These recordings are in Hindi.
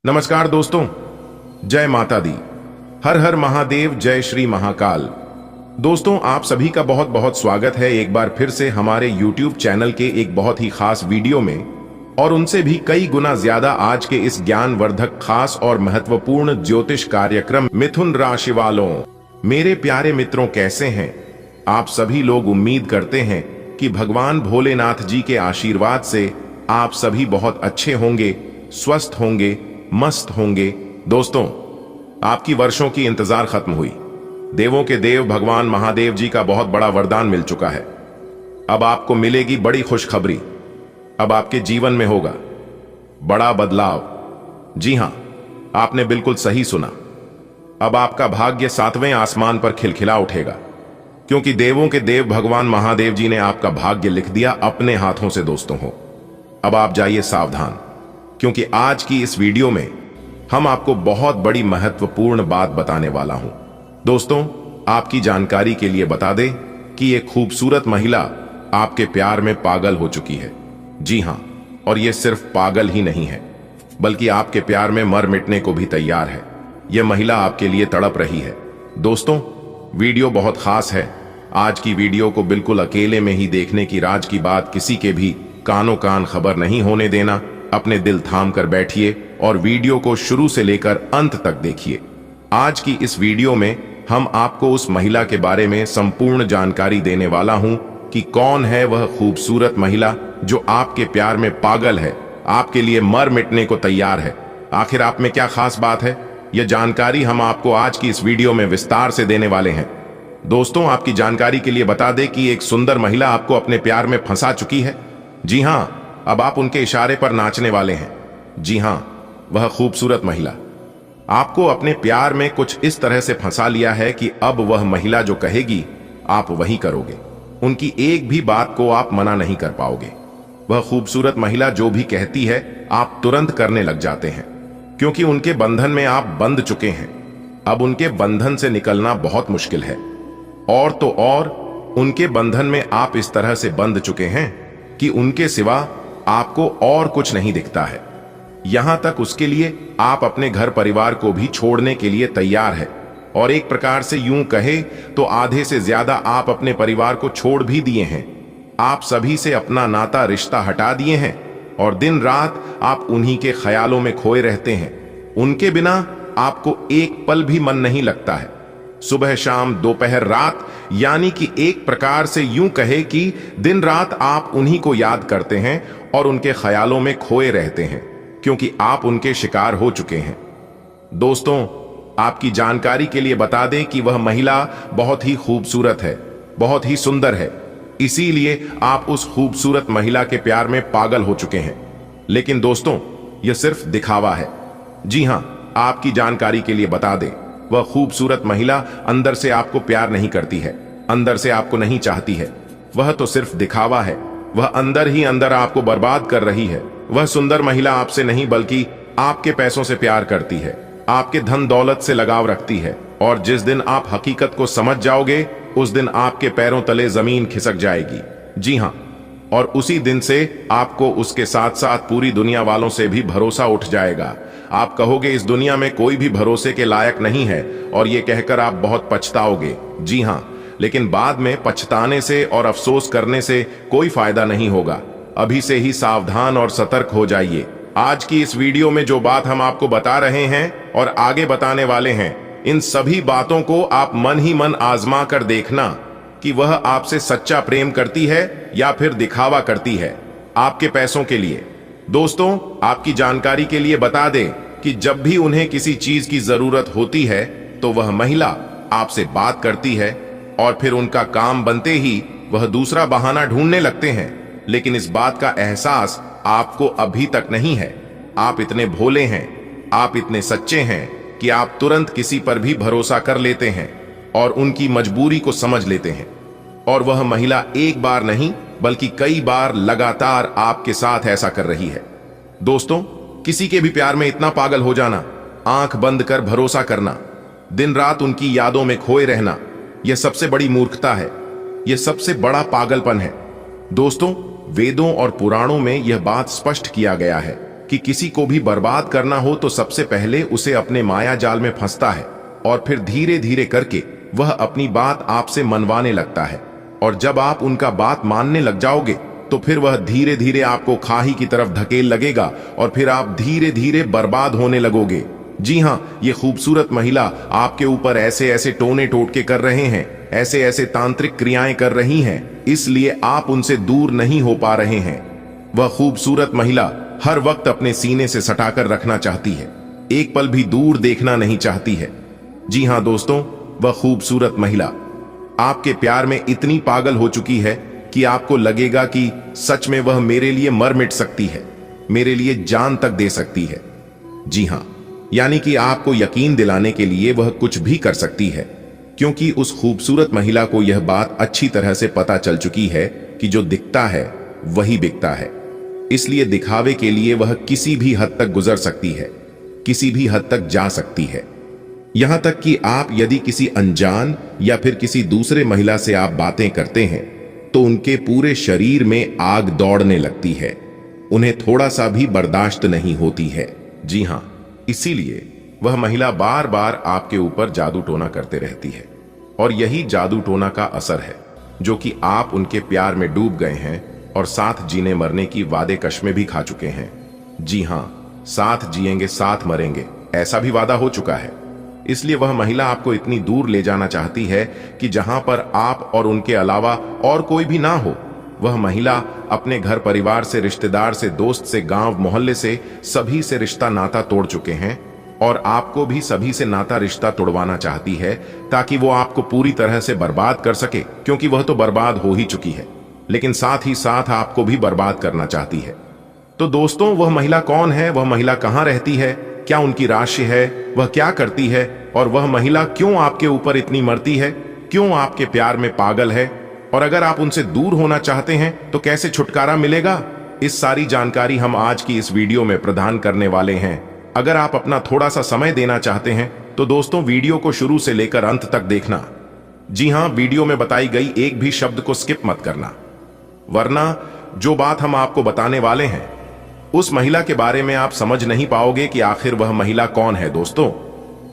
नमस्कार दोस्तों, जय माता दी। हर हर महादेव, जय श्री महाकाल। दोस्तों, आप सभी का बहुत बहुत स्वागत है एक बार फिर से हमारे YouTube चैनल के एक बहुत ही खास वीडियो में, और उनसे भी कई गुना ज्यादा आज के इस ज्ञानवर्धक खास और महत्वपूर्ण ज्योतिष कार्यक्रम। मिथुन राशि वालों, मेरे प्यारे मित्रों, कैसे हैं आप सभी लोग? उम्मीद करते हैं कि भगवान भोलेनाथ जी के आशीर्वाद से आप सभी बहुत अच्छे होंगे, स्वस्थ होंगे, मस्त होंगे। दोस्तों, आपकी वर्षों की इंतजार खत्म हुई। देवों के देव भगवान महादेव जी का बहुत बड़ा वरदान मिल चुका है। अब आपको मिलेगी बड़ी खुशखबरी। अब आपके जीवन में होगा बड़ा बदलाव। जी हां, आपने बिल्कुल सही सुना। अब आपका भाग्य 7वें आसमान पर खिलखिला उठेगा, क्योंकि देवों के देव भगवान महादेव जी ने आपका भाग्य लिख दिया अपने हाथों से। दोस्तों हो, अब आप जाइए सावधान, क्योंकि आज की इस वीडियो में हम आपको बहुत बड़ी महत्वपूर्ण बात बताने वाला हूं। दोस्तों, आपकी जानकारी के लिए बता दें कि एक खूबसूरत महिला आपके प्यार में पागल हो चुकी है। जी हां, और ये सिर्फ पागल ही नहीं है, बल्कि आपके प्यार में मर मिटने को भी तैयार है। यह महिला आपके लिए तड़प रही है। दोस्तों, वीडियो बहुत खास है। आज की वीडियो को बिल्कुल अकेले में ही देखने की, राज की बात किसी के भी कानों कान खबर नहीं होने देना। अपने दिल थाम कर बैठिए और वीडियो को शुरू से लेकर अंत तक देखिए। आज की इस वीडियो में हम आपको उस महिला के बारे में संपूर्ण जानकारी देने वाला हूं कि कौन है वह खूबसूरत महिला जो आपके प्यार में पागल है, आपके लिए मर मिटने को तैयार है। आखिर आप में क्या खास बात है, यह जानकारी हम आपको आज की इस वीडियो में विस्तार से देने वाले हैं। दोस्तों, आपकी जानकारी के लिए बता दें कि एक सुंदर महिला आपको अपने प्यार में फंसा चुकी है। जी हां, अब आप उनके इशारे पर नाचने वाले हैं। जी हां, वह खूबसूरत महिला आपको अपने प्यार में कुछ इस तरह से फंसा लिया है कि अब वह महिला जो कहेगी आप वही करोगे। उनकी एक भी बात को आप मना नहीं कर पाओगे। वह खूबसूरत महिला जो भी कहती है आप तुरंत करने लग जाते हैं, क्योंकि उनके बंधन में आप बंध चुके हैं। अब उनके बंधन से निकलना बहुत मुश्किल है, और तो और उनके बंधन में आप इस तरह से बंध चुके हैं कि उनके सिवा आपको और कुछ नहीं दिखता है। यहां तक उसके लिए आप अपने घर परिवार को भी छोड़ने के लिए तैयार है, और एक प्रकार से यूं कहे तो आधे से ज्यादा आप अपने परिवार को छोड़ भी दिए हैं। आप सभी से अपना नाता रिश्ता हटा दिए हैं, और दिन रात आप उन्हीं के ख्यालों में खोए रहते हैं। उनके बिना आपको एक पल भी मन नहीं लगता है। सुबह शाम दोपहर रात, यानी कि एक प्रकार से यूं कहे कि दिन रात आप उन्हीं को याद करते हैं और उनके ख्यालों में खोए रहते हैं, क्योंकि आप उनके शिकार हो चुके हैं। दोस्तों, आपकी जानकारी के लिए बता दें कि वह महिला बहुत ही खूबसूरत है, बहुत ही सुंदर है। इसीलिए आप उस खूबसूरत महिला के प्यार में पागल हो चुके हैं। लेकिन दोस्तों, यह सिर्फ दिखावा है। जी हां, आपकी जानकारी के लिए बता दें, वह खूबसूरत महिला अंदर से आपको प्यार नहीं करती है, अंदर से आपको नहीं चाहती है। वह तो सिर्फ दिखावा है। वह अंदर ही अंदर आपको बर्बाद कर रही है। वह सुंदर महिला आपसे नहीं बल्कि आपके पैसों से प्यार करती है, आपके धन दौलत से लगाव रखती है, और जिस दिन आप हकीकत को समझ जाओगे उस दिन आपके पैरों तले जमीन खिसक जाएगी। जी हां, और उसी दिन से आपको उसके साथ साथ पूरी दुनिया वालों से भी भरोसा उठ जाएगा। आप कहोगे इस दुनिया में कोई भी भरोसे के लायक नहीं है, और ये कहकर आप बहुत पछताओगे। जी हां, लेकिन बाद में पछताने से और अफसोस करने से कोई फायदा नहीं होगा। अभी से ही सावधान और सतर्क हो जाइए। आज की इस वीडियो में जो बात हम आपको बता रहे हैं और आगे बताने वाले हैं, इन सभी बातों को आप मन ही मन आजमा कर देखना कि वह आपसे सच्चा प्रेम करती है या फिर दिखावा करती है आपके पैसों के लिए। दोस्तों, आपकी जानकारी के लिए बता दें कि जब भी उन्हें किसी चीज की जरूरत होती है तो वह महिला आपसे बात करती है, और फिर उनका काम बनते ही वह दूसरा बहाना ढूंढने लगते हैं। लेकिन इस बात का एहसास आपको अभी तक नहीं है। आप इतने भोले हैं, आप इतने सच्चे हैं कि आप तुरंत किसी पर भी भरोसा कर लेते हैं और उनकी मजबूरी को समझ लेते हैं। और वह महिला एक बार नहीं बल्कि कई बार लगातार आपके साथ ऐसा कर रही है। दोस्तों, किसी के भी प्यार में इतना पागल हो जाना, आंख बंद कर भरोसा करना, दिन रात उनकी यादों में खोए रहना, यह सबसे बड़ी मूर्खता है। यह सबसे बड़ा पागलपन है। दोस्तों, वेदों और पुराणों में यह बात स्पष्ट किया गया है कि किसी को भी बर्बाद करना हो तो सबसे पहले उसे अपने माया जाल में फंसता है और फिर धीरे धीरे करके वह अपनी बात आपसे मनवाने लगता है। और जब आप उनका बात मानने लग जाओगे तो फिर वह धीरे धीरे आपको खाई की तरफ धकेल लगेगा और फिर आप धीरे धीरे बर्बाद होने लगोगे। जी हाँ, ये खूबसूरत महिला आपके ऊपर ऐसे ऐसे टोने टोटके कर रहे हैं, ऐसे ऐसे तांत्रिक क्रियाएं कर रही हैं, इसलिए आप उनसे दूर नहीं हो पा रहे हैं। वह खूबसूरत महिला हर वक्त अपने सीने से सटाकर रखना चाहती है, एक पल भी दूर देखना नहीं चाहती है। जी हाँ दोस्तों, वह खूबसूरत महिला आपके प्यार में इतनी पागल हो चुकी है कि आपको लगेगा कि सच में वह मेरे लिए मर मिट सकती है, मेरे लिए जान तक दे सकती है। जी हाँ, यानी कि आपको यकीन दिलाने के लिए वह कुछ भी कर सकती है, क्योंकि उस खूबसूरत महिला को यह बात अच्छी तरह से पता चल चुकी है कि जो दिखता है वही बिकता है। इसलिए दिखावे के लिए वह किसी भी हद तक गुजर सकती है, किसी भी हद तक जा सकती है। यहां तक कि आप यदि किसी अनजान या फिर किसी दूसरे महिला से आप बातें करते हैं तो उनके पूरे शरीर में आग दौड़ने लगती है, उन्हें थोड़ा सा भी बर्दाश्त नहीं होती है। जी हां, इसीलिए वह महिला बार बार आपके ऊपर जादू टोना करते रहती है और यही जादू टोना का असर है जो कि आप उनके प्यार में डूब गए हैं और साथ जीने मरने की वादे कश्में भी खा चुके हैं। जी हां, साथ जिएंगे साथ मरेंगे ऐसा भी वादा हो चुका है। इसलिए वह महिला आपको इतनी दूर ले जाना चाहती है कि जहां पर आप और उनके अलावा और कोई भी ना हो। वह महिला अपने घर परिवार से, रिश्तेदार से, दोस्त से, गांव मोहल्ले से, सभी से रिश्ता नाता तोड़ चुके हैं और आपको भी सभी से नाता रिश्ता तोड़वाना चाहती है ताकि वो आपको पूरी तरह से बर्बाद कर सके, क्योंकि वह तो बर्बाद हो ही चुकी है, लेकिन साथ ही साथ आपको भी बर्बाद करना चाहती है। तो दोस्तों, वह महिला कौन है? वह महिला कहां रहती है? क्या उनकी राशि है? वह क्या करती है? और वह महिला क्यों आपके ऊपर इतनी मरती है? क्यों आपके प्यार में पागल है? और अगर आप उनसे दूर होना चाहते हैं तो कैसे छुटकारा मिलेगा? इस सारी जानकारी हम आज की इस वीडियो में प्रदान करने वाले हैं। अगर आप अपना थोड़ा सा समय देना चाहते हैं तो दोस्तों वीडियो को शुरू से लेकर अंत तक देखना। जी हां, वीडियो में बताई गई एक भी शब्द को स्किप मत करना, वरना जो बात हम आपको बताने वाले हैं उस महिला के बारे में आप समझ नहीं पाओगे कि आखिर वह महिला कौन है। दोस्तों,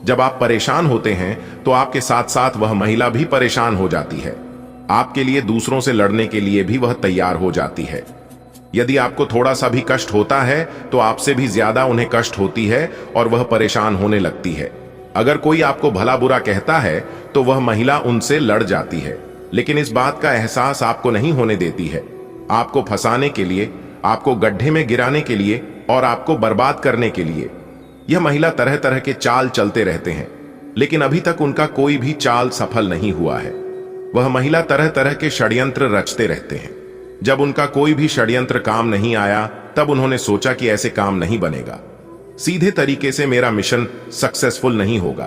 जब आप परेशान होते हैं तो आपके साथ साथ वह महिला भी परेशान हो जाती है, आपके लिए दूसरों से लड़ने के लिए भी वह तैयार हो जाती है। यदि आपको थोड़ा सा भी कष्ट होता है तो आपसे भी ज्यादा उन्हें कष्ट होती है और वह परेशान होने लगती है। अगर कोई आपको भला बुरा कहता है तो वह महिला उनसे लड़ जाती है, लेकिन इस बात का एहसास आपको नहीं होने देती है। आपको फंसाने के लिए, आपको गड्ढे में गिराने के लिए और आपको बर्बाद करने के लिए यह महिला तरह तरह के चाल चलते रहते हैं, लेकिन अभी तक उनका कोई भी चाल सफल नहीं हुआ है। वह महिला तरह तरह के षड्यंत्र रचते रहते हैं। जब उनका कोई भी षड्यंत्र काम नहीं आया तब उन्होंने सोचा कि ऐसे काम नहीं बनेगा, सीधे तरीके से मेरा मिशन सक्सेसफुल नहीं होगा।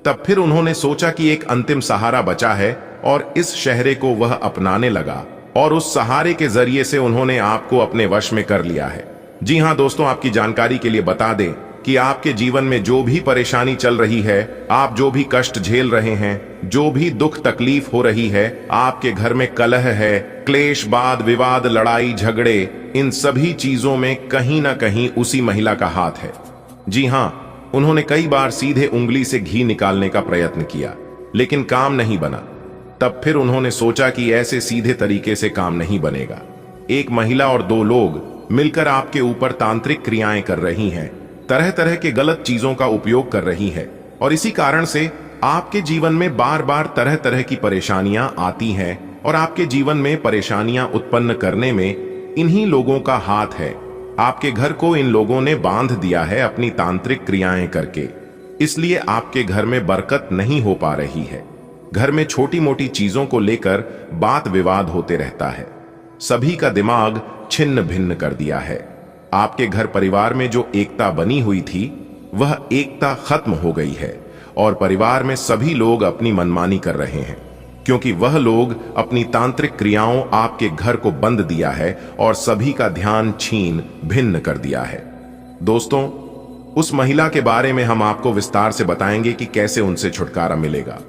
तब फिर उन्होंने सोचा कि एक अंतिम सहारा बचा है और इस शहरे को वह अपनाने लगा और उस सहारे के जरिए से उन्होंने आपको अपने वश में कर लिया है। जी हां दोस्तों, आपकी जानकारी के लिए बता दें कि आपके जीवन में जो भी परेशानी चल रही है, आप जो भी कष्ट झेल रहे हैं, जो भी दुख तकलीफ हो रही है, आपके घर में कलह है, क्लेश, वाद विवाद, लड़ाई झगड़े, इन सभी चीजों में कहीं ना कहीं उसी महिला का हाथ है। जी हां, उन्होंने कई बार सीधे उंगली से घी निकालने का प्रयत्न किया, लेकिन काम नहीं बना। तब फिर उन्होंने सोचा कि ऐसे सीधे तरीके से काम नहीं बनेगा। एक महिला और दो लोग मिलकर आपके ऊपर तांत्रिक क्रियाएं कर रही हैं, तरह तरह के गलत चीजों का उपयोग कर रही है और इसी कारण से आपके जीवन में बार बार तरह तरह की परेशानियां आती हैं और आपके जीवन में परेशानियां उत्पन्न करने में इन्हीं लोगों का हाथ है। आपके घर को इन लोगों ने बांध दिया है अपनी तांत्रिक क्रियाएं करके, इसलिए आपके घर में बरकत नहीं हो पा रही है। घर में छोटी मोटी चीजों को लेकर बात विवाद होते रहता है, सभी का दिमाग छिन्न भिन्न कर दिया है। आपके घर परिवार में जो एकता बनी हुई थी वह एकता खत्म हो गई है और परिवार में सभी लोग अपनी मनमानी कर रहे हैं, क्योंकि वह लोग अपनी तांत्रिक क्रियाओं आपके घर को बंद दिया है और सभी का ध्यान छीन भिन्न कर दिया है। दोस्तों, उस महिला के बारे में हम आपको विस्तार से बताएंगे कि कैसे उनसे छुटकारा मिलेगा।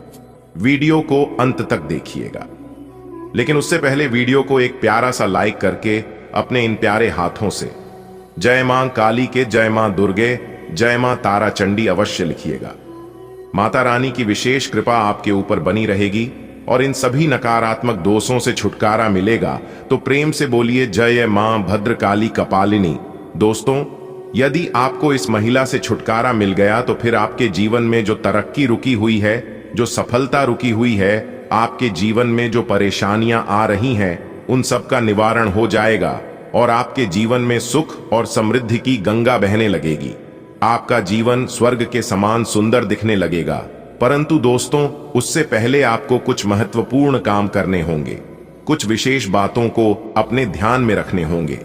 वीडियो को अंत तक देखिएगा, लेकिन उससे पहले वीडियो को एक प्यारा सा लाइक करके अपने इन प्यारे हाथों से जय मां काली के, जय मां दुर्गे, जय मां तारा चंडी अवश्य लिखिएगा। माता रानी की विशेष कृपा आपके ऊपर बनी रहेगी और इन सभी नकारात्मक दोषों से छुटकारा मिलेगा। तो प्रेम से बोलिए जय मां भद्रकाली कपालिनी। दोस्तों, यदि आपको इस महिला से छुटकारा मिल गया तो फिर आपके जीवन में जो तरक्की रुकी हुई है, जो सफलता रुकी हुई है, आपके जीवन में जो परेशानियां आ रही हैं, उन सब का निवारण हो जाएगा और आपके जीवन में सुख और समृद्धि की गंगा बहने लगेगी। आपका जीवन स्वर्ग के समान सुंदर दिखने लगेगा। परंतु दोस्तों, उससे पहले आपको कुछ महत्वपूर्ण काम करने होंगे, कुछ विशेष बातों को अपने ध्यान में रखने होंगे,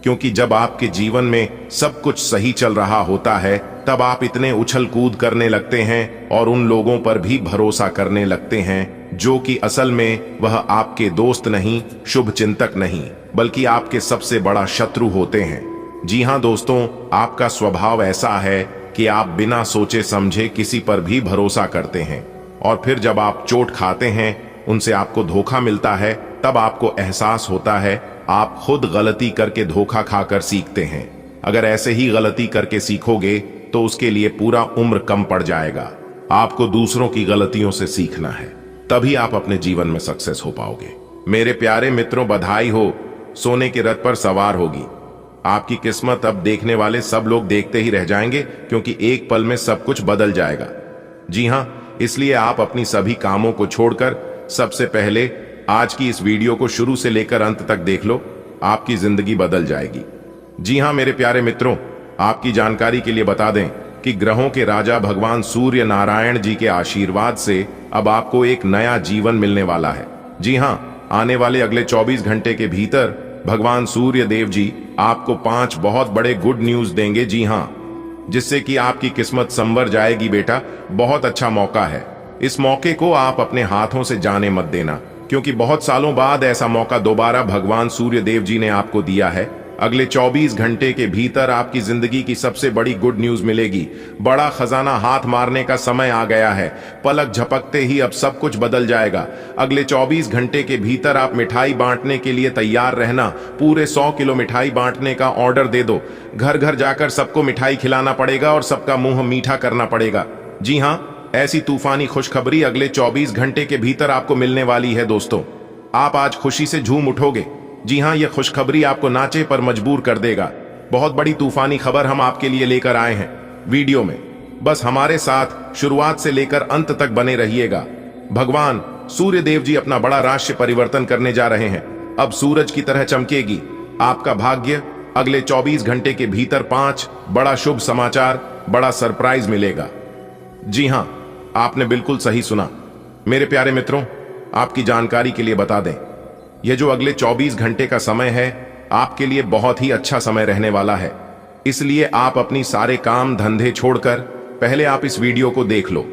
क्योंकि जब आपके जीवन में सब कुछ सही चल रहा होता है तब आप इतने उछल कूद करने लगते हैं और उन लोगों पर भी भरोसा करने लगते हैं जो कि असल में वह आपके दोस्त नहीं, शुभ चिंतक नहीं, बल्कि आपके सबसे बड़ा शत्रु होते हैं। जी हां दोस्तों, आपका स्वभाव ऐसा है कि आप बिना सोचे समझे किसी पर भी भरोसा करते हैं और फिर जब आप चोट खाते हैं, उनसे आपको धोखा मिलता है, तब आपको एहसास होता है आप खुद गलती करके धोखा खाकर सीखते हैं। अगर ऐसे ही गलती करके सीखोगे तो उसके लिए पूरा उम्र कम पड़ जाएगा। आपको दूसरों की गलतियों से सीखना है, तभी आप अपने जीवन में सक्सेस हो पाओगे। मेरे प्यारे मित्रों, बधाई हो, सोने के रथ पर सवार होगी आपकी किस्मत। अब देखने वाले सब लोग देखते ही रह जाएंगे, क्योंकि एक पल में सब कुछ बदल जाएगा। जी हां, इसलिए आप अपनी सभी कामों को छोड़कर सबसे पहले आज की इस वीडियो को शुरू से लेकर अंत तक देख लो, आपकी जिंदगी बदल जाएगी। जी हां मेरे प्यारे मित्रों, आपकी जानकारी के लिए बता दें कि ग्रहों के राजा भगवान सूर्य नारायण जी के आशीर्वाद से अब आपको एक नया जीवन मिलने वाला है। जी हां, आने वाले अगले 24 घंटे के भीतर भगवान सूर्य देव जी आपको 5 बहुत बड़े गुड न्यूज देंगे। जी हां, जिससे कि आपकी किस्मत संवर जाएगी। बेटा, बहुत अच्छा मौका है, इस मौके को आप अपने हाथों से जाने मत देना, क्योंकि बहुत सालों बाद ऐसा मौका दोबारा भगवान सूर्य देव जी ने आपको दिया है। अगले 24 घंटे के भीतर आपकी जिंदगी की सबसे बड़ी गुड न्यूज मिलेगी। बड़ा खजाना हाथ मारने का समय आ गया है। पलक झपकते ही अब सब कुछ बदल जाएगा। अगले 24 घंटे के भीतर आप मिठाई बांटने के लिए तैयार रहना। पूरे 100 किलो मिठाई बांटने का ऑर्डर दे दो। घर घर जाकर सबको मिठाई खिलाना पड़ेगा और सबका मुंह मीठा करना पड़ेगा। जी हां, ऐसी तूफानी खुशखबरी अगले 24 घंटे के भीतर आपको मिलने वाली है। दोस्तों, आप आज खुशी से झूम उठोगे। जी हां, यह खुशखबरी आपको नाचे पर मजबूर कर देगा। बहुत बड़ी तूफानी खबर हम आपके लिए लेकर आए हैं वीडियो में। बस हमारे साथ शुरुआत से लेकर अंत तक बने रहिएगा। भगवान सूर्य देव जी अपना बड़ा राशि परिवर्तन करने जा रहे हैं। अब सूरज की तरह चमकेगी आपका भाग्य। अगले 24 घंटे के भीतर 5 बड़ा शुभ समाचार, बड़ा सरप्राइज मिलेगा। जी हां, आपने बिल्कुल सही सुना। मेरे प्यारे मित्रों, आपकी जानकारी के लिए बता दें, यह जो अगले 24 घंटे का समय है आपके लिए बहुत ही अच्छा समय रहने वाला है। इसलिए आप अपनी सारे काम धंधे छोड़कर पहले आप इस वीडियो को देख लो,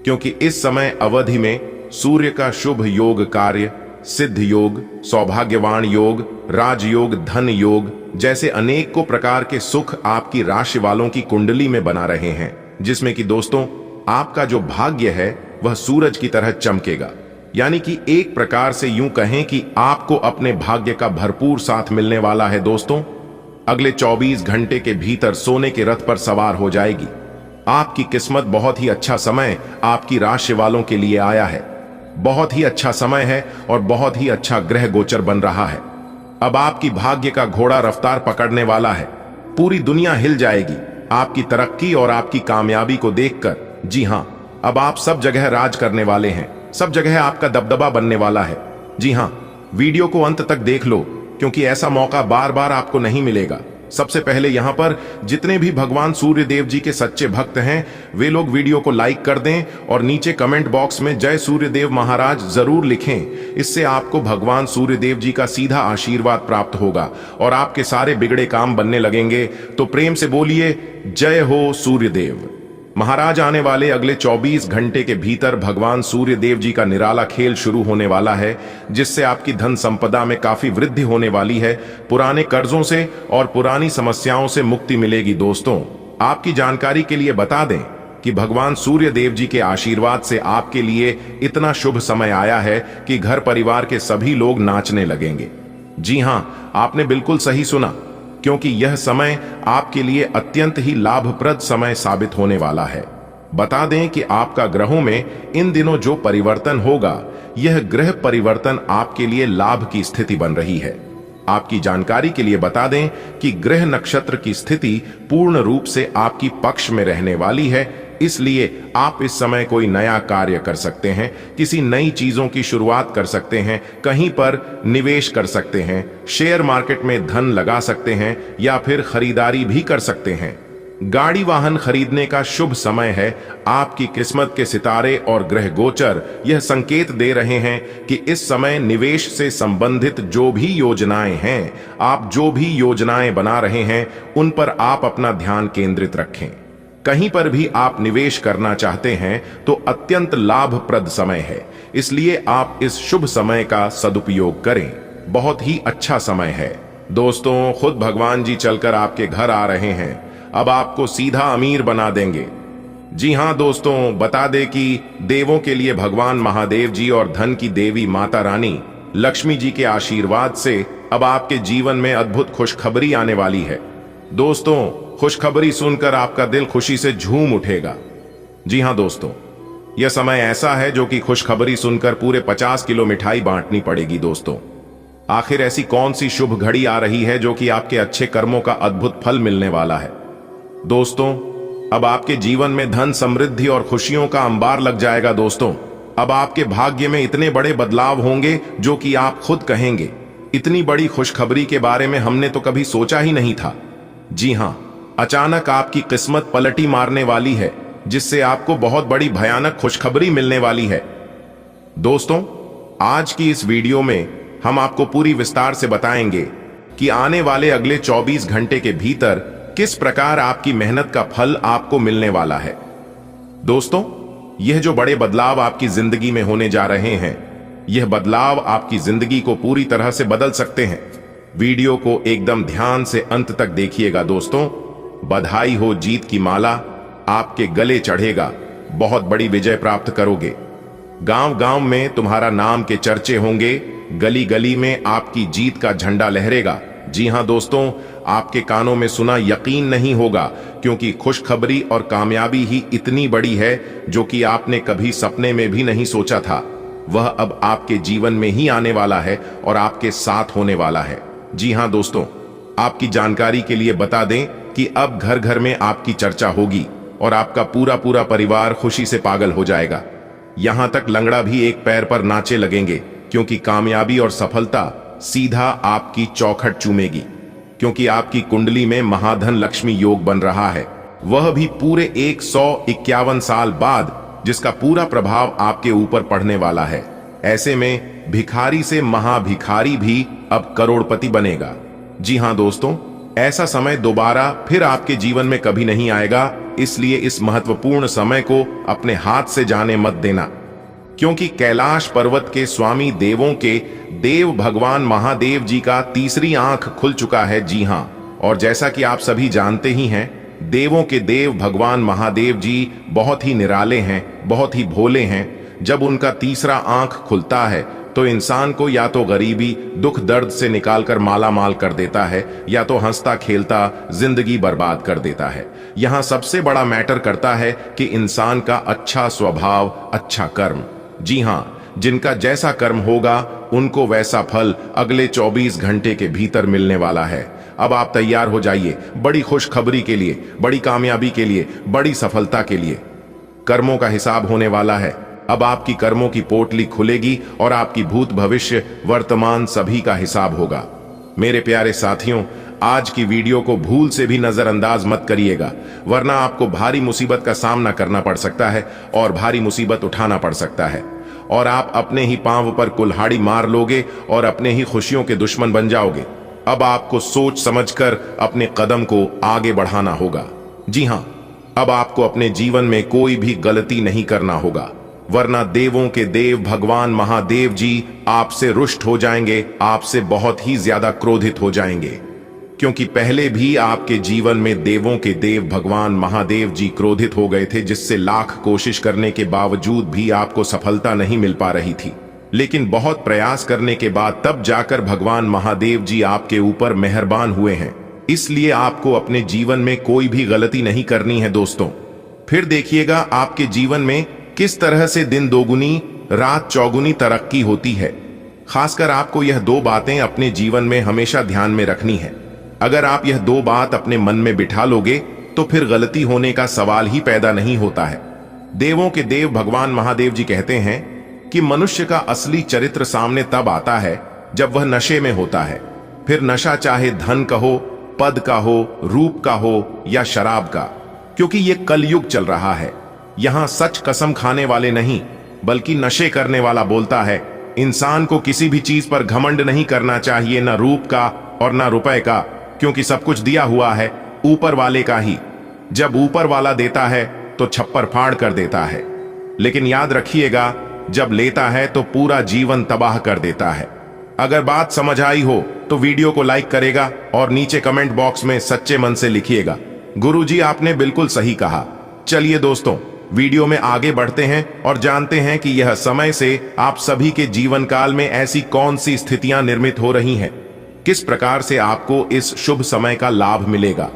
क्योंकि इस समय अवधि में सूर्य का शुभ योग कार्य, सिद्ध योग, सौभाग्यवान योग, राजयोग, धन योग जैसे अनेकों प्रकार के सुख आपकी राशि वालों की कुंडली में बना रहे हैं, जिसमें कि दोस्तों आपका जो भाग्य है वह सूरज की तरह चमकेगा। यानी कि एक प्रकार से यूं कहें कि आपको अपने भाग्य का भरपूर साथ मिलने वाला है। दोस्तों, अगले 24 घंटे के भीतर सोने के रथ पर सवार हो जाएगी आपकी किस्मत। बहुत ही अच्छा समय आपकी राशि वालों के लिए आया है। बहुत ही अच्छा समय है और बहुत ही अच्छा ग्रह गोचर बन रहा है। अब आपकी भाग्य का घोड़ा रफ्तार पकड़ने वाला है। पूरी दुनिया हिल जाएगी आपकी तरक्की और आपकी कामयाबी को देखकर। जी हां, अब आप सब जगह राज करने वाले हैं, सब जगह आपका दबदबा बनने वाला है। जी हां, वीडियो को अंत तक देख लो, क्योंकि ऐसा मौका बार बार आपको नहीं मिलेगा। सबसे पहले यहां पर जितने भी भगवान सूर्य देव जी के सच्चे भक्त हैं वे लोग वीडियो को लाइक कर दें और नीचे कमेंट बॉक्स में जय सूर्य देव महाराज जरूर लिखें। इससे आपको भगवान सूर्य देव जी का सीधा आशीर्वाद प्राप्त होगा और आपके सारे बिगड़े काम बनने लगेंगे। तो प्रेम से बोलिए जय हो सूर्य देव महाराज। आने वाले अगले 24 घंटे के भीतर भगवान सूर्य देव जी का निराला खेल शुरू होने वाला है, जिससे आपकी धन संपदा में काफी वृद्धि होने वाली है। पुराने कर्जों से और पुरानी समस्याओं से मुक्ति मिलेगी। दोस्तों, आपकी जानकारी के लिए बता दें कि भगवान सूर्य देव जी के आशीर्वाद से आपके लिए इतना शुभ समय आया है कि घर परिवार के सभी लोग नाचने लगेंगे। जी हां, आपने बिल्कुल सही सुना। क्योंकि यह समय आपके लिए अत्यंत ही लाभप्रद समय साबित होने वाला है। बता दें कि आपका ग्रहों में इन दिनों जो परिवर्तन होगा, यह ग्रह परिवर्तन आपके लिए लाभ की स्थिति बन रही है। आपकी जानकारी के लिए बता दें कि ग्रह नक्षत्र की स्थिति पूर्ण रूप से आपकी पक्ष में रहने वाली है, इसलिए आप इस समय कोई नया कार्य कर सकते हैं, किसी नई चीजों की शुरुआत कर सकते हैं, कहीं पर निवेश कर सकते हैं, शेयर मार्केट में धन लगा सकते हैं या फिर खरीदारी भी कर सकते हैं। गाड़ी वाहन खरीदने का शुभ समय है। आपकी किस्मत के सितारे और ग्रह गोचर यह संकेत दे रहे हैं कि इस समय निवेश से संबंधित जो भी योजनाएं हैं, आप जो भी योजनाएं बना रहे हैं, उन पर आप अपना ध्यान केंद्रित रखें। कहीं पर भी आप निवेश करना चाहते हैं तो अत्यंत लाभप्रद समय है, इसलिए आप इस शुभ समय का सदुपयोग करें। बहुत ही अच्छा समय है। दोस्तों, खुद भगवान जी चलकर आपके घर आ रहे हैं, अब आपको सीधा अमीर बना देंगे। जी हां दोस्तों, बता दें कि देवों के लिए भगवान महादेव जी और धन की देवी माता रानी लक्ष्मी जी के आशीर्वाद से अब आपके जीवन में अद्भुत खुशखबरी आने वाली है। दोस्तों, खुशखबरी सुनकर आपका दिल खुशी से झूम उठेगा। जी हां दोस्तों, यह समय ऐसा है जो कि खुशखबरी सुनकर पूरे 50 किलो मिठाई बांटनी पड़ेगी। दोस्तों, आखिर ऐसी कौन सी शुभ घड़ी आ रही है जो कि आपके अच्छे कर्मों का अद्भुत फल मिलने वाला है? दोस्तों, अब आपके जीवन में धन, समृद्धि और खुशियों का अंबार लग जाएगा। दोस्तों, अब आपके भाग्य में इतने बड़े बदलाव होंगे जो कि आप खुद कहेंगे, इतनी बड़ी खुशखबरी के बारे में हमने तो कभी सोचा ही नहीं था। जी हां, अचानक आपकी किस्मत पलटी मारने वाली है, जिससे आपको बहुत बड़ी भयानक खुशखबरी मिलने वाली है। दोस्तों, आज की इस वीडियो में हम आपको पूरी विस्तार से बताएंगे कि आने वाले अगले 24 घंटे के भीतर किस प्रकार आपकी मेहनत का फल आपको मिलने वाला है। दोस्तों, यह जो बड़े बदलाव आपकी जिंदगी में होने जा रहे हैं, यह बदलाव आपकी जिंदगी को पूरी तरह से बदल सकते हैं। वीडियो को एकदम ध्यान से अंत तक देखिएगा। दोस्तों, बधाई हो, जीत की माला आपके गले चढ़ेगा, बहुत बड़ी विजय प्राप्त करोगे। गांव गांव में तुम्हारा नाम के चर्चे होंगे, गली गली में आपकी जीत का झंडा लहरेगा। जी हां दोस्तों, आपके कानों में सुना यकीन नहीं होगा, क्योंकि खुशखबरी और कामयाबी ही इतनी बड़ी है जो कि आपने कभी सपने में भी नहीं सोचा था। वह अब आपके जीवन में ही आने वाला है और आपके साथ होने वाला है। जी हां दोस्तों, आपकी जानकारी के लिए बता दें कि अब घर घर में आपकी चर्चा होगी और आपका पूरा पूरा परिवार खुशी से पागल हो जाएगा। यहां तक लंगड़ा भी एक पैर पर नाचे लगेंगे, क्योंकि कामयाबी और सफलता सीधा आपकी चौखट चूमेगी। क्योंकि आपकी कुंडली में महाधन लक्ष्मी योग बन रहा है, वह भी पूरे 151 साल बाद, जिसका पूरा प्रभाव आपके ऊपर पड़ने वाला है। ऐसे में भिखारी से महाभिखारी भी अब करोड़पति बनेगा। जी हां दोस्तों, ऐसा समय दोबारा फिर आपके जीवन में कभी नहीं आएगा, इसलिए इस महत्वपूर्ण समय को अपने हाथ से जाने मत देना। क्योंकि कैलाश पर्वत के स्वामी देवों के देव भगवान महादेव जी का तीसरी आंख खुल चुका है। जी हां, और जैसा कि आप सभी जानते ही हैं, देवों के देव भगवान महादेव जी बहुत ही निराले हैं, बहुत ही भोले हैं। जब उनका तीसरा आंख खुलता है तो इंसान को या तो गरीबी, दुख दर्द से निकालकर माला माल कर देता है, या तो हंसता खेलता जिंदगी बर्बाद कर देता है। यहां सबसे बड़ा मैटर करता है कि इंसान का अच्छा स्वभाव, अच्छा कर्म। जी हां, जिनका जैसा कर्म होगा उनको वैसा फल अगले 24 घंटे के भीतर मिलने वाला है। अब आप तैयार हो जाइए बड़ी खुशखबरी के लिए, बड़ी कामयाबी के लिए, बड़ी सफलता के लिए। कर्मों का हिसाब होने वाला है। अब आपकी कर्मों की पोटली खुलेगी और आपकी भूत, भविष्य, वर्तमान सभी का हिसाब होगा। मेरे प्यारे साथियों, आज की वीडियो को भूल से भी नजरअंदाज मत करिएगा, वरना आपको भारी मुसीबत का सामना करना पड़ सकता है और भारी मुसीबत उठाना पड़ सकता है, और आप अपने ही पांव पर कुल्हाड़ी मार लोगे और अपने ही खुशियों के दुश्मन बन जाओगे। अब आपको सोच समझकर अपने कदम को आगे बढ़ाना होगा। जी हां, अब आपको अपने जीवन में कोई भी गलती नहीं करना होगा, वरना देवों के देव भगवान महादेव जी आपसे रुष्ट हो जाएंगे, आपसे बहुत ही ज्यादा क्रोधित हो जाएंगे। क्योंकि पहले भी आपके जीवन में देवों के देव भगवान महादेव जी क्रोधित हो गए थे, जिससे लाख कोशिश करने के बावजूद भी आपको सफलता नहीं मिल पा रही थी। लेकिन बहुत प्रयास करने के बाद तब जाकर भगवान महादेव जी आपके ऊपर मेहरबान हुए हैं। इसलिए आपको अपने जीवन में कोई भी गलती नहीं करनी है दोस्तों। फिर देखिएगा आपके जीवन में किस तरह से दिन दोगुनी रात चौगुनी तरक्की होती है। खासकर आपको यह दो बातें अपने जीवन में हमेशा ध्यान में रखनी है। अगर आप यह दो बात अपने मन में बिठा लोगे तो फिर गलती होने का सवाल ही पैदा नहीं होता है। देवों के देव भगवान महादेव जी कहते हैं कि मनुष्य का असली चरित्र सामने तब आता है जब वह नशे में होता है। फिर नशा चाहे धन का हो, पद का हो, रूप का हो या शराब का, क्योंकि यह कलयुग चल रहा है। यहां सच कसम खाने वाले नहीं बल्कि नशे करने वाला बोलता है। इंसान को किसी भी चीज पर घमंड नहीं करना चाहिए, न रूप का और न रुपए का, क्योंकि सब कुछ दिया हुआ है ऊपर वाले का ही। जब ऊपर वाला देता है तो छप्पर फाड़ कर देता है, लेकिन याद रखिएगा जब लेता है तो पूरा जीवन तबाह कर देता है। अगर बात समझ आई हो तो वीडियो को लाइक करेगा और नीचे कमेंट बॉक्स में सच्चे मन से लिखिएगा, गुरुजी आपने बिल्कुल सही कहा। चलिए दोस्तों, वीडियो में आगे बढ़ते हैं और जानते हैं कि यह समय से आप सभी के जीवन काल में ऐसी कौन सी स्थितियां निर्मित हो रही हैं, किस प्रकार से आपको इस शुभ समय का लाभ मिलेगा,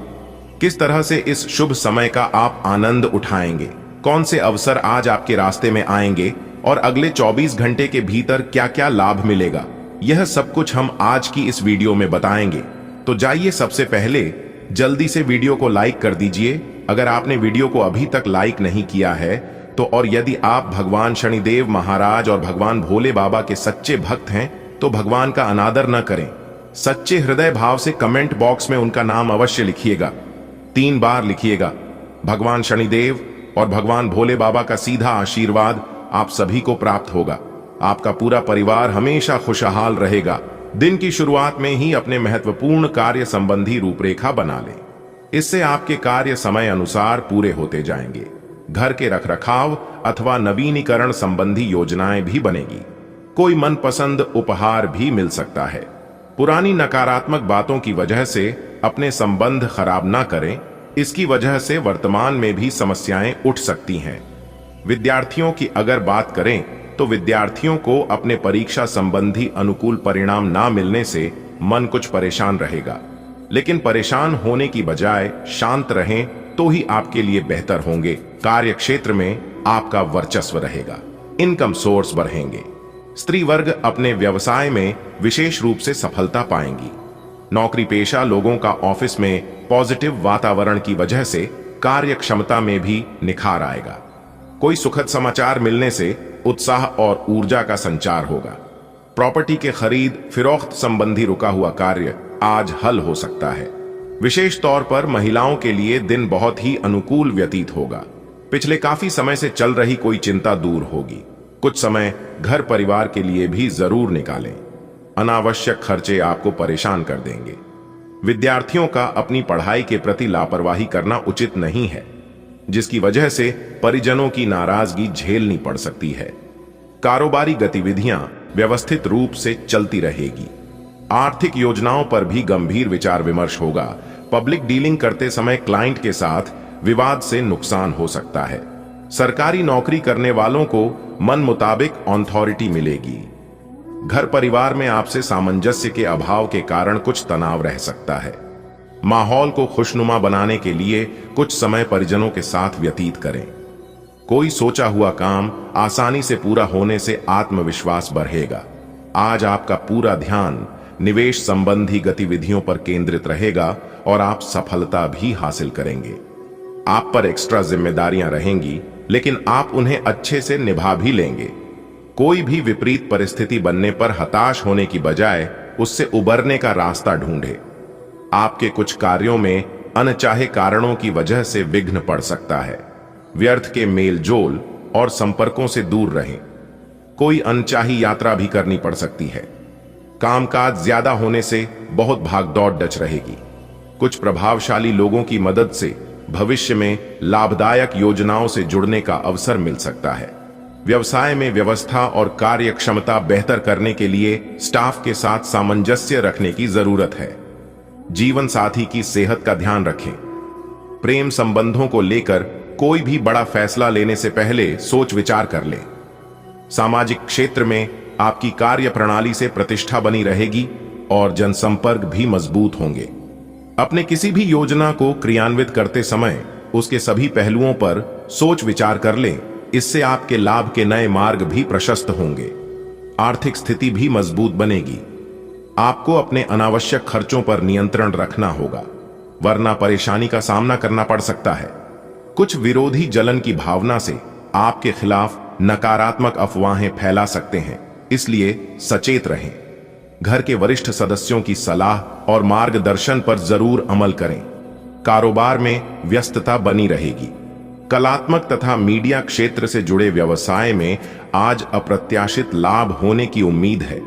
किस तरह से इस शुभ समय का आप आनंद उठाएंगे, कौन से अवसर आज आपके रास्ते में आएंगे और अगले 24 घंटे के भीतर क्या क्या लाभ मिलेगा, यह सब कुछ हम आज की इस वीडियो में बताएंगे। तो जाइए सबसे पहले जल्दी से वीडियो को लाइक कर दीजिए अगर आपने वीडियो को अभी तक लाइक नहीं किया है तो। और यदि आप भगवान शनिदेव महाराज और भगवान भोले बाबा के सच्चे भक्त हैं तो भगवान का अनादर न करें। सच्चे हृदय भाव से कमेंट बॉक्स में उनका नाम अवश्य लिखिएगा, 3 बार लिखिएगा। भगवान शनिदेव और भगवान भोले बाबा का सीधा आशीर्वाद आप सभी को प्राप्त होगा। आपका पूरा परिवार हमेशा खुशहाल रहेगा। दिन की शुरुआत में ही अपने महत्वपूर्ण कार्य संबंधी रूपरेखा बना लें, इससे आपके कार्य समय अनुसार पूरे होते जाएंगे। घर के रखरखाव अथवा नवीनीकरण संबंधी योजनाएं भी बनेगी। कोई मनपसंद उपहार भी मिल सकता है। पुरानी नकारात्मक बातों की वजह से अपने संबंध खराब ना करें, इसकी वजह से वर्तमान में भी समस्याएं उठ सकती हैं। विद्यार्थियों की अगर बात करें तो विद्यार्थियों को अपने परीक्षा संबंधी अनुकूल परिणाम ना मिलने से मन कुछ परेशान रहेगा, लेकिन परेशान होने की बजाय शांत रहें तो ही आपके लिए बेहतर होंगे। कार्य क्षेत्र में आपका वर्चस्व रहेगा, इनकम सोर्स बढ़ेंगे। स्त्री वर्ग अपने व्यवसाय में विशेष रूप से सफलता पाएंगी। नौकरी पेशा लोगों का ऑफिस में पॉजिटिव वातावरण की वजह से कार्य क्षमता में भी निखार आएगा। कोई सुखद समाचार मिलने से उत्साह और ऊर्जा का संचार होगा। प्रॉपर्टी के खरीद फिरोख्त संबंधी रुका हुआ कार्य आज हल हो सकता है। विशेष तौर पर महिलाओं के लिए दिन बहुत ही अनुकूल व्यतीत होगा। पिछले काफी समय से चल रही कोई चिंता दूर होगी। कुछ समय घर परिवार के लिए भी जरूर निकालें। अनावश्यक खर्चे आपको परेशान कर देंगे। विद्यार्थियों का अपनी पढ़ाई के प्रति लापरवाही करना उचित नहीं है, जिसकी वजह से परिजनों की नाराजगी झेलनी पड़ सकती है। कारोबारी गतिविधियां व्यवस्थित रूप से चलती रहेगी। आर्थिक योजनाओं पर भी गंभीर विचार विमर्श होगा। पब्लिक डीलिंग करते समय क्लाइंट के साथ विवाद से नुकसान हो सकता है। सरकारी नौकरी करने वालों को मन मुताबिक अथॉरिटी मिलेगी। घर परिवार में आपसे सामंजस्य के अभाव के कारण कुछ तनाव रह सकता है। माहौल को खुशनुमा बनाने के लिए कुछ समय परिजनों के साथ व्यतीत करें। कोई सोचा हुआ काम आसानी से पूरा होने से आत्मविश्वास बढ़ेगा। आज आपका पूरा ध्यान निवेश संबंधी गतिविधियों पर केंद्रित रहेगा और आप सफलता भी हासिल करेंगे। आप पर एक्स्ट्रा जिम्मेदारियां रहेंगी, लेकिन आप उन्हें अच्छे से निभा भी लेंगे। कोई भी विपरीत परिस्थिति बनने पर हताश होने की बजाय उससे उबरने का रास्ता ढूंढे। आपके कुछ कार्यों में अनचाहे कारणों की वजह से विघ्न पड़ सकता है। व्यर्थ के मेल जोल और संपर्कों से दूर रहें। कोई अनचाही यात्रा भी करनी पड़ सकती है। कामकाज ज्यादा होने से बहुत भागदौड़ डच रहेगी। कुछ प्रभावशाली लोगों की मदद से भविष्य में लाभदायक योजनाओं से जुड़ने का अवसर मिल सकता है। व्यवसाय में व्यवस्था और कार्य क्षमता बेहतर करने के लिए स्टाफ के साथ सामंजस्य रखने की जरूरत है। जीवन साथी की सेहत का ध्यान रखें। प्रेम संबंधों को लेकर कोई भी बड़ा फैसला लेने से पहले सोच विचार कर लें। सामाजिक क्षेत्र में आपकी कार्य प्रणाली से प्रतिष्ठा बनी रहेगी और जनसंपर्क भी मजबूत होंगे। अपने किसी भी योजना को क्रियान्वित करते समय उसके सभी पहलुओं पर सोच विचार कर लें। इससे आपके लाभ के नए मार्ग भी प्रशस्त होंगे, आर्थिक स्थिति भी मजबूत बनेगी। आपको अपने अनावश्यक खर्चों पर नियंत्रण रखना होगा, वरना परेशानी का सामना करना पड़ सकता है। कुछ विरोधी जलन की भावना से आपके खिलाफ नकारात्मक अफवाहें फैला सकते हैं, इसलिए सचेत रहें। घर के वरिष्ठ सदस्यों की सलाह और मार्गदर्शन पर जरूर अमल करें। कारोबार में व्यस्तता बनी रहेगी। कलात्मक तथा मीडिया क्षेत्र से जुड़े व्यवसाय में आज अप्रत्याशित लाभ होने की उम्मीद है।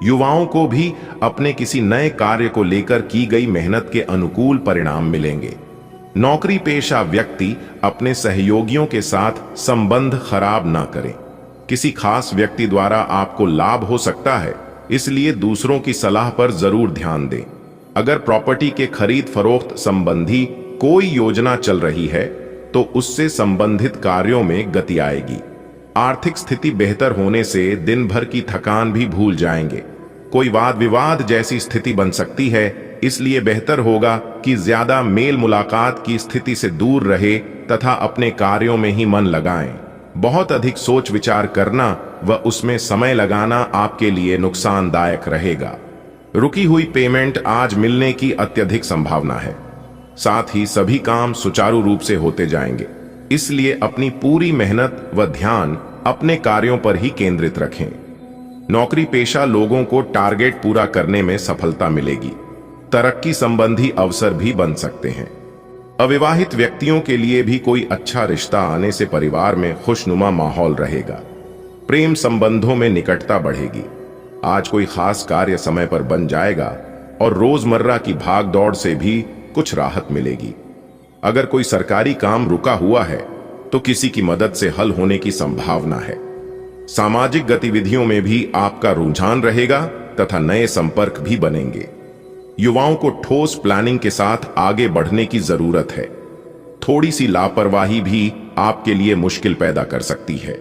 युवाओं को भी अपने किसी नए कार्य को लेकर की गई मेहनत के अनुकूल परिणाम मिलेंगे। नौकरी पेशा व्यक्ति अपने सहयोगियों के साथ संबंध खराब ना करें। किसी खास व्यक्ति द्वारा आपको लाभ हो सकता है, इसलिए दूसरों की सलाह पर जरूर ध्यान दें। अगर प्रॉपर्टी के खरीद फरोख्त संबंधी कोई योजना चल रही है तो उससे संबंधित कार्यों में गति आएगी। आर्थिक स्थिति बेहतर होने से दिन भर की थकान भी भूल जाएंगे। कोई वाद विवाद जैसी स्थिति बन सकती है, इसलिए बेहतर होगा कि ज्यादा मेल मुलाकात की स्थिति से दूर रहे तथा अपने कार्यों में ही मन लगाएं। बहुत अधिक सोच विचार करना व उसमें समय लगाना आपके लिए नुकसानदायक रहेगा। रुकी हुई पेमेंट आज मिलने की अत्यधिक संभावना है। साथ ही सभी काम सुचारू रूप से होते जाएंगे, इसलिए अपनी पूरी मेहनत व ध्यान अपने कार्यों पर ही केंद्रित रखें। नौकरी पेशा लोगों को टारगेट पूरा करने में सफलता मिलेगी। तरक्की संबंधी अवसर भी बन सकते हैं। अविवाहित व्यक्तियों के लिए भी कोई अच्छा रिश्ता आने से परिवार में खुशनुमा माहौल रहेगा। प्रेम संबंधों में निकटता बढ़ेगी। आज कोई खास कार्य समय पर बन जाएगा और रोजमर्रा की भाग दौड़ से भी कुछ राहत मिलेगी। अगर कोई सरकारी काम रुका हुआ है तो किसी की मदद से हल होने की संभावना है। सामाजिक गतिविधियों में भी आपका रुझान रहेगा तथा नए संपर्क भी बनेंगे। युवाओं को ठोस प्लानिंग के साथ आगे बढ़ने की जरूरत है। थोड़ी सी लापरवाही भी आपके लिए मुश्किल पैदा कर सकती है।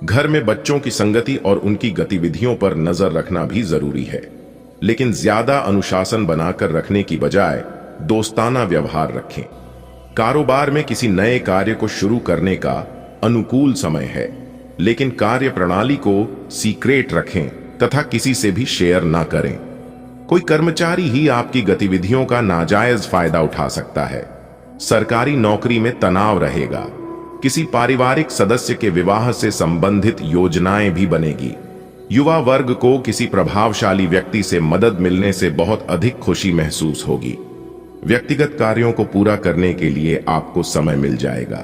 घर में बच्चों की संगति और उनकी गतिविधियों पर नजर रखना भी जरूरी है, लेकिन ज्यादा अनुशासन बनाकर रखने की बजाय दोस्ताना व्यवहार रखें। कारोबार में किसी नए कार्य को शुरू करने का अनुकूल समय है, लेकिन कार्य प्रणाली को सीक्रेट रखें तथा किसी से भी शेयर ना करें। कोई कर्मचारी ही आपकी गतिविधियों का नाजायज फायदा उठा सकता है। सरकारी नौकरी में तनाव रहेगा। किसी पारिवारिक सदस्य के विवाह से संबंधित योजनाएं भी बनेगी। युवा वर्ग को किसी प्रभावशाली व्यक्ति से मदद मिलने से बहुत अधिक खुशी महसूस होगी। व्यक्तिगत कार्यों को पूरा करने के लिए आपको समय मिल जाएगा।